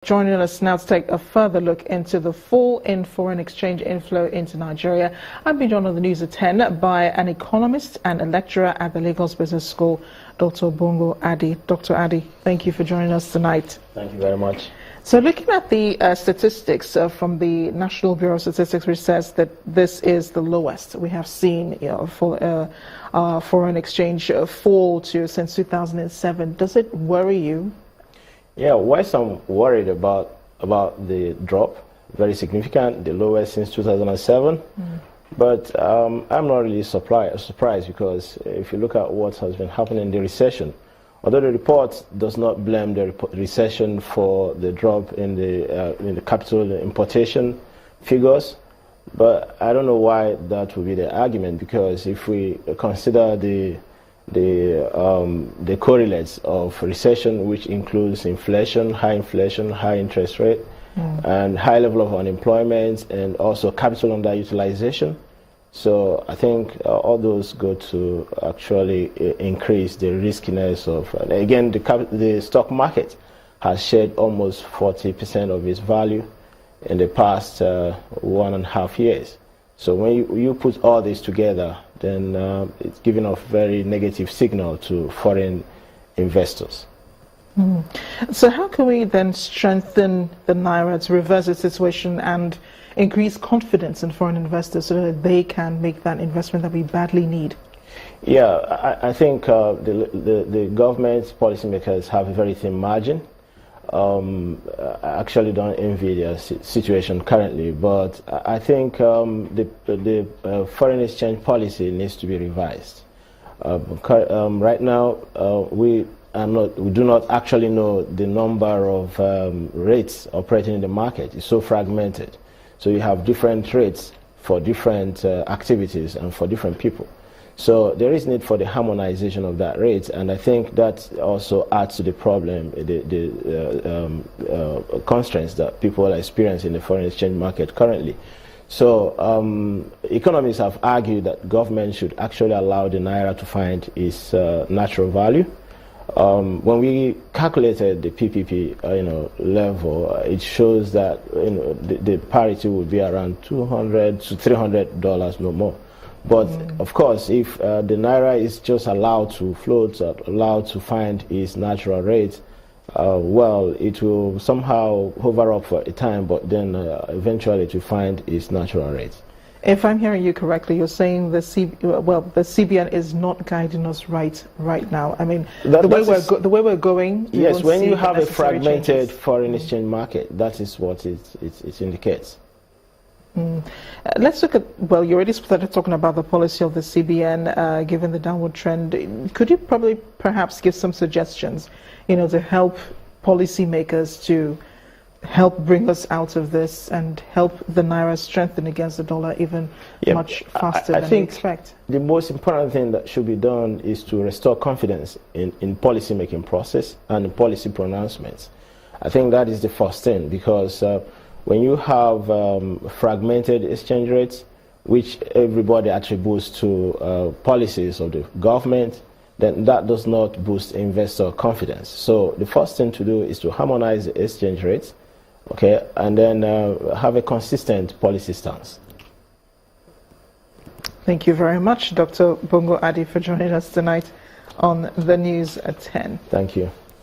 Joining us now to take a further look into the fall in foreign exchange inflow into Nigeria. I'm being joined on the news at 10 by an economist and a lecturer at the Lagos Business School, Dr. Bongo Adi. Dr. Adi, thank you for joining us tonight. Thank you very much. So looking at the statistics from the National Bureau of Statistics, which says that this is the lowest we have seen for foreign exchange fall since 2007. Does it worry you? Yeah, whilst I'm worried about the drop, very significant, the lowest since 2007, but I'm not really surprised because if you look at what has been happening in the recession, although the report does not blame the recession for the drop in the capital importation figures, but I don't know why that would be the argument, because if we consider the correlates of recession, which includes inflation, high interest rate, and high level of unemployment, and also capital underutilization. So I think all those go to actually increase the riskiness of, again, the stock market has shed almost 40% of its value in the past 1.5 years. So when you put all this together, then it's giving a very negative signal to foreign investors. So how can we then strengthen the Naira to reverse the situation and increase confidence in foreign investors so that they can make that investment that we badly need? Yeah, I think the government policymakers have a very thin margin. I actually don't envy their situation currently, but I think the foreign exchange policy needs to be revised. Right now, we do not actually know the number of rates operating in the market. It's so fragmented. So you have different rates for different activities and for different people. So there is need for the harmonization of that rate, and I think that also adds to the problem, the constraints that people are experiencing in the foreign exchange market currently. So economists have argued that government should actually allow the Naira to find its natural value. When we calculated the PPP, level, it shows that the parity would be around $200 to $300, no more. But of course, if the Naira is just allowed to float, allowed to find its natural rate, well, it will somehow hover up for a time, but then eventually to find its natural rate. If I'm hearing you correctly, you're saying the CBN is not guiding us right now. I mean, the way we're going. Yes, when you have a fragmented foreign exchange market, that is what it indicates. Let's look at, well, you already started talking about the policy of the CBN, given the downward trend. Could you perhaps give some suggestions, to help policymakers to help bring us out of this and help the Naira strengthen against the dollar even much faster than we expect? The most important thing that should be done is to restore confidence in policy-making process and in policy pronouncements. I think that is the first thing, because when you have fragmented exchange rates, which everybody attributes to policies of the government, then that does not boost investor confidence. So the first thing to do is to harmonize the exchange rates, okay, and then have a consistent policy stance. Thank you very much, Dr. Bongo Adi, for joining us tonight on the news at 10. Thank you.